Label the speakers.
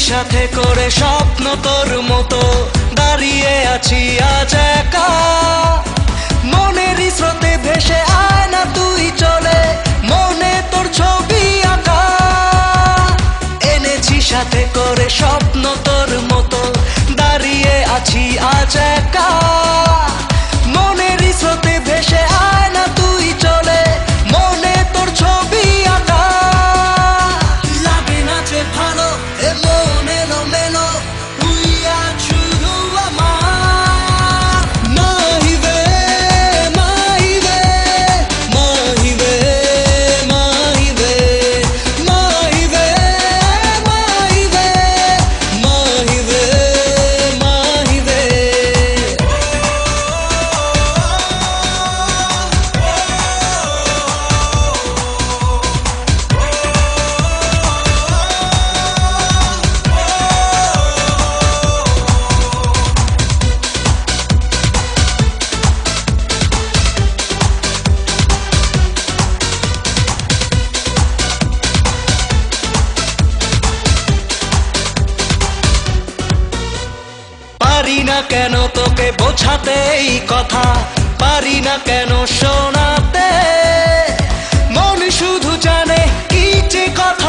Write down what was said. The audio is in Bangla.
Speaker 1: সাথে করে স্বপ্ন তোর মতো দাঁড়িয়ে আছি আজ একা মনের স্রোতে ভেসে আয় না তুই চলে মনে তোর ছবি আঁকা এনেছি সাথে করে স্বপ্ন তোর মতো দাঁড়িয়ে আছি আজ একা মনের স্রোতে ভেসে আয় না তুই চলে মনে তোর ছবি আঁকা লাগে না যে ভালো এ মন এলো মেলো তুই আজ শুধু আমার মাহিবে মাহিবে মাহিবে মাহিবে মাহিবে মাহিবে মাহিবে মাহিবে পারি না কেন তোকে বোঝাতে এই কথা পারি না কেন শোনাতে মন শুধু জানে কি যে কথা